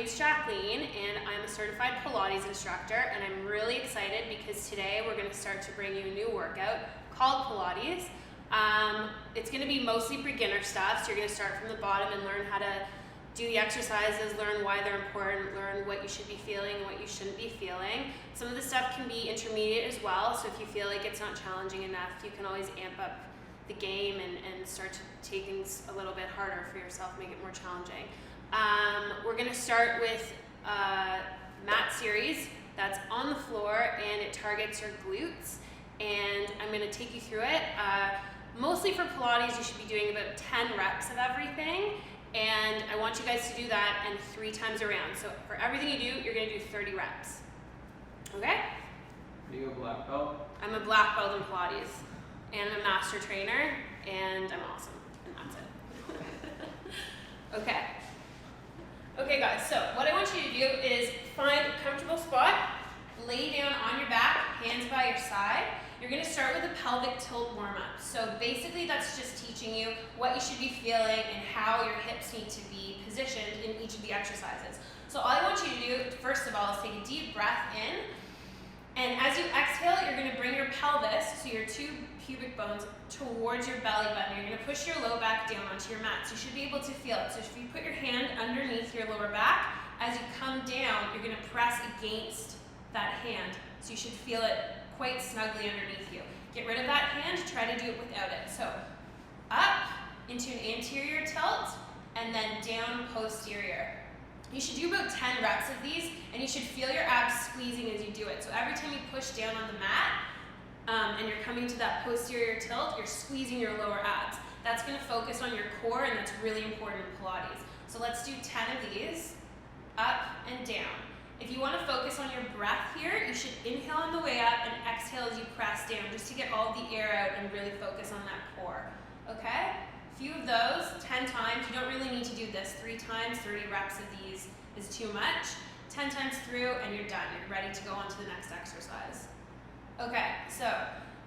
name's Jacqueline, and I'm a certified Pilates instructor, and I'm really excited because today we're going to start to bring you a new workout called Pilates. It's going to be mostly beginner stuff, so you're going to start from the bottom and learn how to do the exercises, learn why they're important, learn what you should be feeling and what you shouldn't be feeling. Some of the stuff can be intermediate as well, so if you feel like it's not challenging enough, you can always amp up the game and start to take things a little bit harder for yourself, make it more challenging. We're going to start with a mat series that's on the floor and it targets your glutes, and I'm going to take you through it. Mostly for Pilates, you should be doing about 10 reps of everything, and I want you guys to do that and 3 times around. So for everything you do, you're going to do 30 reps. Okay? Are you a black belt? I'm a black belt in Pilates, and I'm a master trainer, and I'm awesome, and that's it. Okay. Okay guys, so what I want you to do is find a comfortable spot, lay down on your back, hands by your side. You're going to start with a pelvic tilt warm-up. So basically that's just teaching you what you should be feeling and how your hips need to be positioned in each of the exercises. So all I want you to do, first of all, is take a deep breath in, and as you exhale, you're going to bring your pelvis, so your 2 pubic bones, towards your belly button. You're going to push your low back down onto your mat. So you should be able to feel it. So if you put your hand underneath your lower back, as you come down, you're going to press against that hand. So you should feel it quite snugly underneath you. Get rid of that hand, try to do it without it. So up into an anterior tilt, and then down posterior. You should do about 10 reps of these, and you should feel your abs squeezing as you do it. So every time you push down on the mat, and you're coming to that posterior tilt, you're squeezing your lower abs. That's going to focus on your core, and that's really important in Pilates. So let's do 10 of these, up and down. If you want to focus on your breath here, you should inhale on the way up and exhale as you press down, just to get all the air out and really focus on that core. Okay? A few of those, 10 times. You don't really need to do this 3 times. 30 reps of these is too much. 10 times through and you're done. You're ready to go on to the next exercise. Okay, so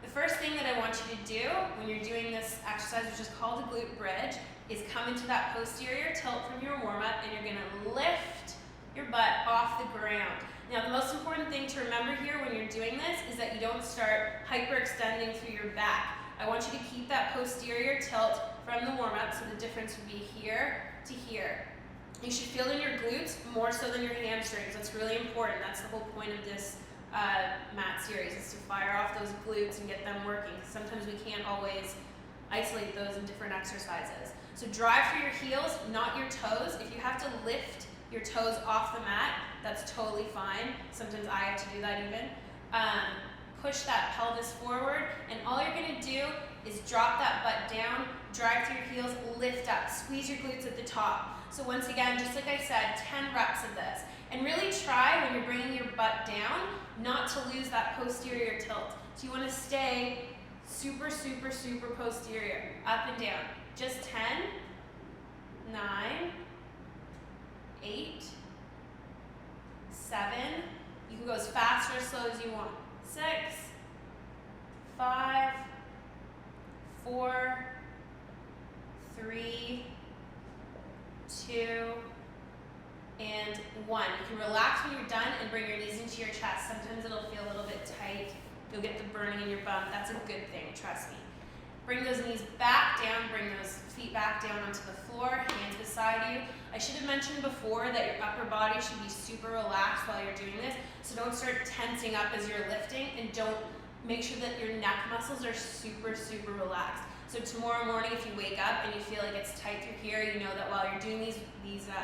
the first thing that I want you to do when you're doing this exercise, which is called a glute bridge, is come into that posterior tilt from your warm-up, and you're going to lift your butt off the ground. Now, the most important thing to remember here when you're doing this is that you don't start hyperextending through your back. I want you to keep that posterior tilt from the warm-up, so the difference would be here to here. You should feel in your glutes more so than your hamstrings. That's really important. That's the whole point of this mat series, is to fire off those glutes and get them working. Sometimes we can't always isolate those in different exercises. So drive through your heels, not your toes. If you have to lift your toes off the mat, that's totally fine. Sometimes I have to do that even. Push that pelvis forward, and all you're going to do is drop that butt down, drive through your heels, lift up, squeeze your glutes at the top. So once again, just like I said, 10 reps of this. And really try, when you're bringing your butt down, not to lose that posterior tilt. So you want to stay super, super, super posterior, up and down. Just 10, 9, 8, 7, you can go as fast or as slow as you want. 6, 5, 4, 3, 2, and 1. You can relax when you're done and bring your knees into your chest. Sometimes it'll feel a little bit tight. You'll get the burning in your bum. That's a good thing, trust me. Bring those knees back down, bring those feet back down onto the floor, hands beside you. I should have mentioned before that your upper body should be super relaxed while you're doing this, so don't start tensing up as you're lifting, and don't make sure that your neck muscles are super, super relaxed. So tomorrow morning, if you wake up and you feel like it's tight through here, you know that while you're doing these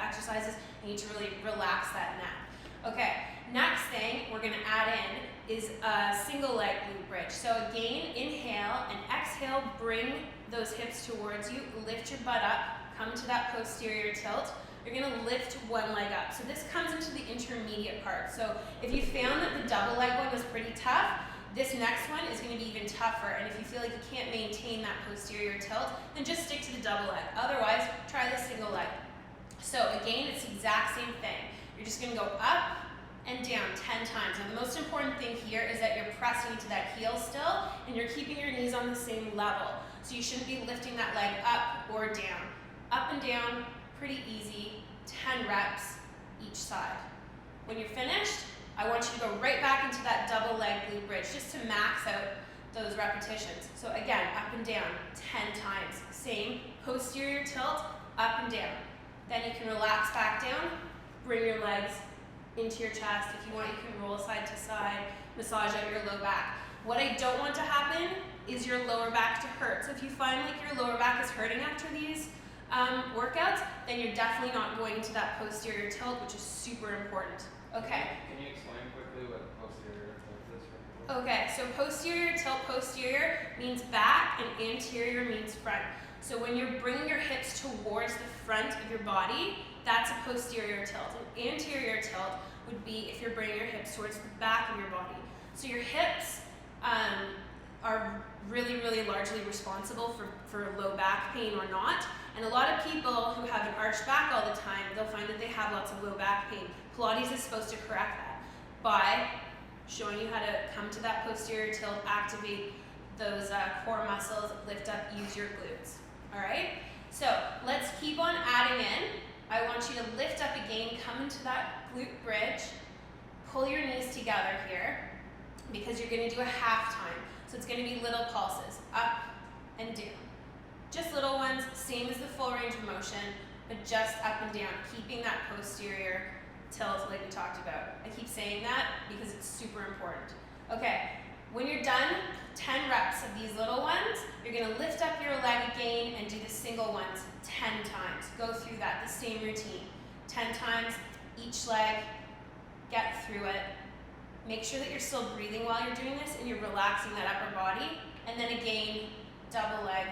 exercises, you need to really relax that neck. Okay, next thing we're going to add in is a single leg glute bridge. So again, inhale and exhale, bring those hips towards you, lift your butt up, come to that posterior tilt. You're going to lift one leg up. So this comes into the intermediate part. So if you found that the double leg one was pretty tough, this next one is going to be even tougher, and if you feel like you can't maintain that posterior tilt, then just stick to the double leg. Otherwise, try the single leg. So again, it's the exact same thing. You're just going to go up and down 10 times. Now the most important thing here is that you're pressing into that heel still, and you're keeping your knees on the same level. So you shouldn't be lifting that leg up or down. Up and down, pretty easy, 10 reps, each side. When you're finished, I want you to go right back into that double leg glute bridge just to max out those repetitions. So again, up and down 10 times. Same posterior tilt, up and down. Then you can relax back down, bring your legs into your chest. If you want, you can roll side to side, massage out your low back. What I don't want to happen is your lower back to hurt. So if you find like your lower back is hurting after these workouts, then you're definitely not going to that posterior tilt, which is super important. Okay. Can you explain quickly what posterior tilt is for people? Okay, so posterior tilt, posterior means back and anterior means front. So when you're bringing your hips towards the front of your body, that's a posterior tilt. An anterior tilt would be if you're bringing your hips towards the back of your body. So your hips are really, really largely responsible for low back pain or not. And a lot of people who have an arched back all the time, they'll find that they have lots of low back pain. Pilates is supposed to correct that by showing you how to come to that posterior tilt, activate those core muscles, lift up, use your glutes. All right? So let's keep on adding in. I want you to lift up again, come into that glute bridge, pull your knees together here because you're going to do a half time. So it's going to be little pulses, up and down. Just little ones, same as the full range of motion, but just up and down, keeping that posterior tilt like we talked about. I keep saying that because it's super important. Okay, when you're done, 10 reps of these little ones, you're gonna lift up your leg again and do the single ones 10 times. Go through that, the same routine. 10 times each leg, get through it. Make sure that you're still breathing while you're doing this and you're relaxing that upper body. And then again, double leg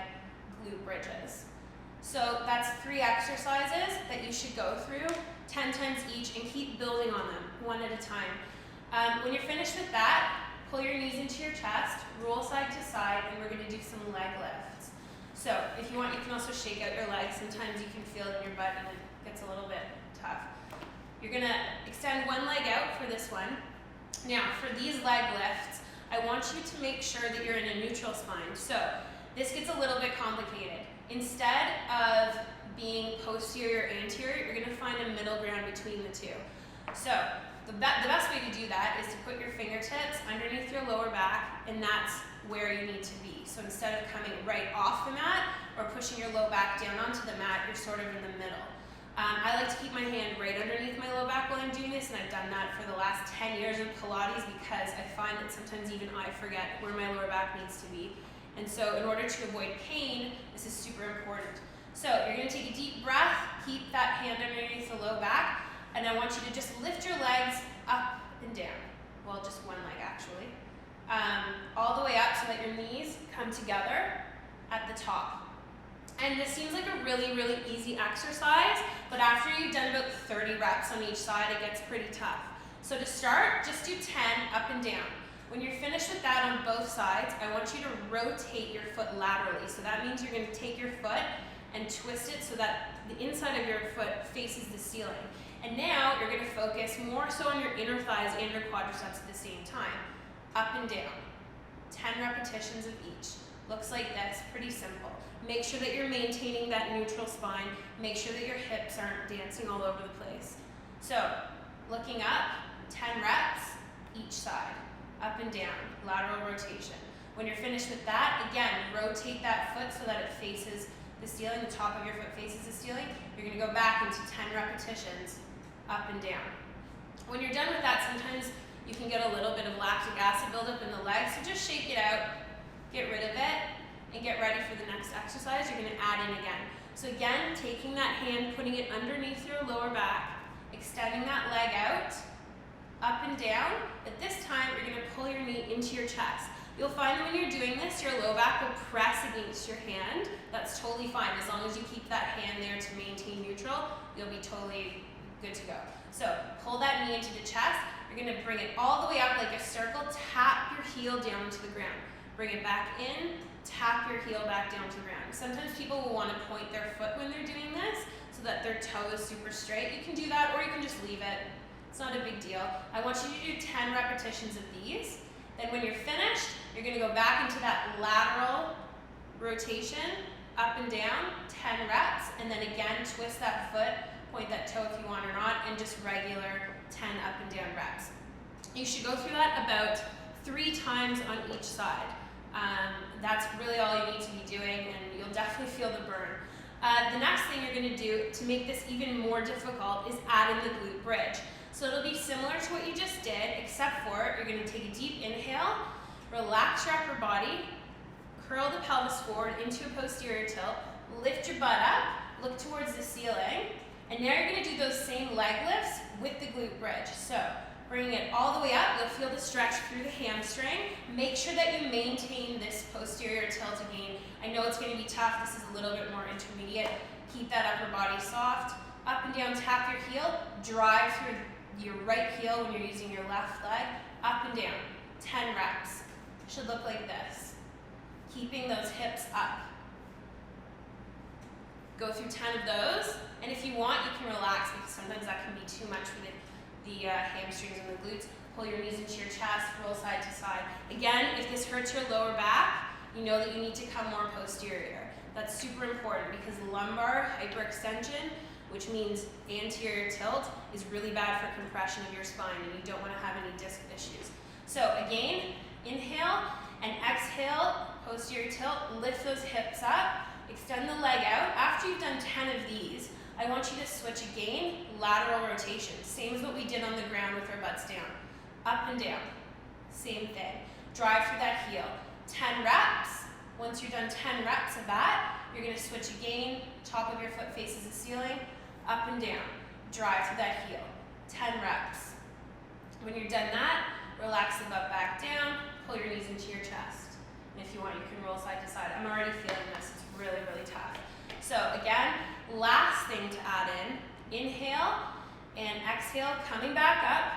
glute bridges. So that's 3 exercises that you should go through 10 times each and keep building on them one at a time. When you're finished with that, pull your knees into your chest, roll side to side, and we're going to do some leg lifts. So if you want, you can also shake out your legs. Sometimes you can feel it in your butt and it gets a little bit tough. You're going to extend one leg out for this one. Now, for these leg lifts, I want you to make sure that you're in a neutral spine. So this gets a little bit complicated. Instead of being posterior, anterior, you're going to find a middle ground between the two. So the best way to do that is to put your fingertips underneath your lower back, and that's where you need to be. So instead of coming right off the mat or pushing your low back down onto the mat, you're sort of in the middle. I like to keep my hand right underneath my low back while I'm doing this, and I've done that for the last 10 years of Pilates because I find that sometimes even I forget where my lower back needs to be. And so in order to avoid pain, this is super important. So you're going to take a deep breath, keep that hand underneath the low back, and I want you to just lift your legs up and down. Well, just one leg actually. All the way up so that your knees come together at the top. And this seems like a really, really easy exercise, but after you've done about 30 reps on each side, it gets pretty tough. So to start, just do 10 up and down. When you're finished with that on both sides, I want you to rotate your foot laterally. So that means you're going to take your foot and twist it so that the inside of your foot faces the ceiling. And now you're going to focus more so on your inner thighs and your quadriceps at the same time. Up and down. 10 repetitions of each. Looks like this, pretty simple. Make sure that you're maintaining that neutral spine. Make sure that your hips aren't dancing all over the place. So, looking up, 10 reps each side. Up and down, lateral rotation. When you're finished with that, again, rotate that foot so that it faces the ceiling, the top of your foot faces the ceiling. You're going to go back into 10 repetitions, up and down. When you're done with that, sometimes you can get a little bit of lactic acid buildup in the legs, so just shake it out, get rid of it, and get ready for the next exercise. You're going to add in again. So again, taking that hand, putting it underneath your lower back, extending that leg out, up and down, but this time you're going to pull your knee into your chest. You'll find that when you're doing this, your low back will press against your hand. That's totally fine. As long as you keep that hand there to maintain neutral, you'll be totally good to go. So pull that knee into the chest. You're going to bring it all the way up like a circle. Tap your heel down to the ground. Bring it back in. Tap your heel back down to the ground. Sometimes people will want to point their foot when they're doing this so that their toe is super straight. You can do that, or you can just leave it. It's not a big deal. I want you to do 10 repetitions of these. Then when you're finished, you're going to go back into that lateral rotation, up and down, 10 reps, and then again twist that foot point that toe if you want or not, and just regular 10 up and down reps. You should go through that about 3 times on each side. That's really all you need to be doing, and you'll definitely feel the burn. The next thing you're going to do to make this even more difficult is add in the glute bridge. So it'll be similar to what you just did, except for you're going to take a deep inhale, relax your upper body, curl the pelvis forward into a posterior tilt, lift your butt up, look towards the ceiling, and now you're going to do those same leg lifts with the glute bridge. So bringing it all the way up, you'll feel the stretch through the hamstring. Make sure that you maintain this posterior tilt again. I know it's going to be tough. This is a little bit more intermediate. Keep that upper body soft. Up and down, tap your heel. Drive through your right heel when you're using your left leg. Up and down. 10 reps. Should look like this. Keeping those hips up. Go through 10 of those. And if you want, you can relax because sometimes that can be too much for the hamstrings and the glutes. Pull your knees into your chest, roll side to side. Again, if this hurts your lower back, you know that you need to come more posterior. That's super important because lumbar hyperextension, which means anterior tilt, is really bad for compression of your spine, and you don't want to have any disc issues. So again, inhale and exhale, posterior tilt, lift those hips up, extend the leg out. After you've done 10 of these, I want you to switch again, lateral rotation. Same as what we did on the ground with our butts down. Up and down, same thing. Drive through that heel. 10 reps. Once you're done 10 reps of that, you're gonna switch again, top of your foot faces the ceiling, up and down. Drive through that heel. 10 reps. When you're done that, relax the butt back down, pull your knees into your chest. And if you want, you can roll side to side. I'm already feeling this, it's really, really tough. So again, last thing to add in, inhale and exhale, coming back up,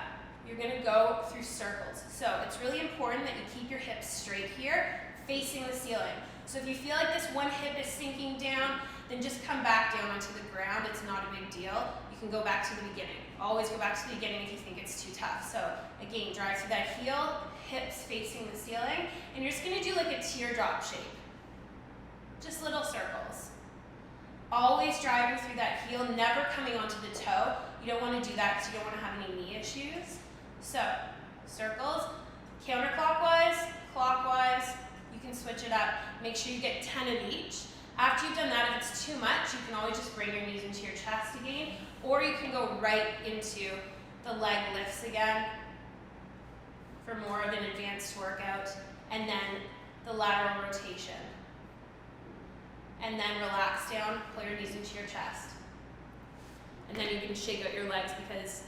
you're gonna go through circles. So it's really important that you keep your hips straight here, facing the ceiling. So if you feel like this one hip is sinking down, then just come back down onto the ground. It's not a big deal. You can go back to the beginning. Always go back to the beginning if you think it's too tough. So again, drive through that heel, hips facing the ceiling, and you're just gonna do like a teardrop shape. Just little circles. Always driving through that heel, never coming onto the toe. You don't want to do that because you don't want to have any knee issues. So, circles, counterclockwise, clockwise, you can switch it up. Make sure you get 10 of each. After you've done that, if it's too much, you can always just bring your knees into your chest again, or you can go right into the leg lifts again for more of an advanced workout, and then the lateral rotation. And then relax down, pull your knees into your chest. And then you can shake out your legs because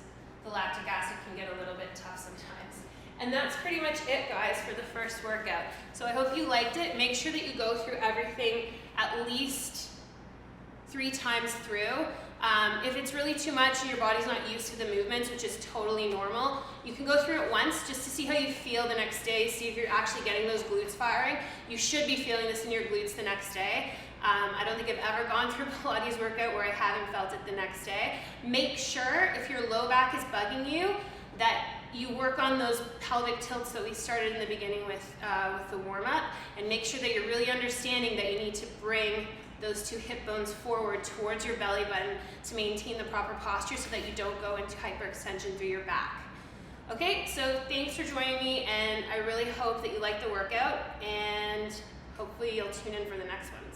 the lactic acid can get a little bit tough sometimes. And that's pretty much it, guys, for the first workout. So I hope you liked it. Make sure that you go through everything at least 3 times through. If it's really too much and your body's not used to the movements, which is totally normal, you can go through it once just to see how you feel the next day, see if you're actually getting those glutes firing. You should be feeling this in your glutes the next day. I don't think I've ever gone through a Pilates workout where I haven't felt it the next day. Make sure if your low back is bugging you that you work on those pelvic tilts that we started in the beginning with the warm-up, and make sure that you're really understanding that you need to bring those 2 hip bones forward towards your belly button to maintain the proper posture so that you don't go into hyperextension through your back. Okay, so thanks for joining me, and I really hope that you like the workout, and hopefully you'll tune in for the next ones.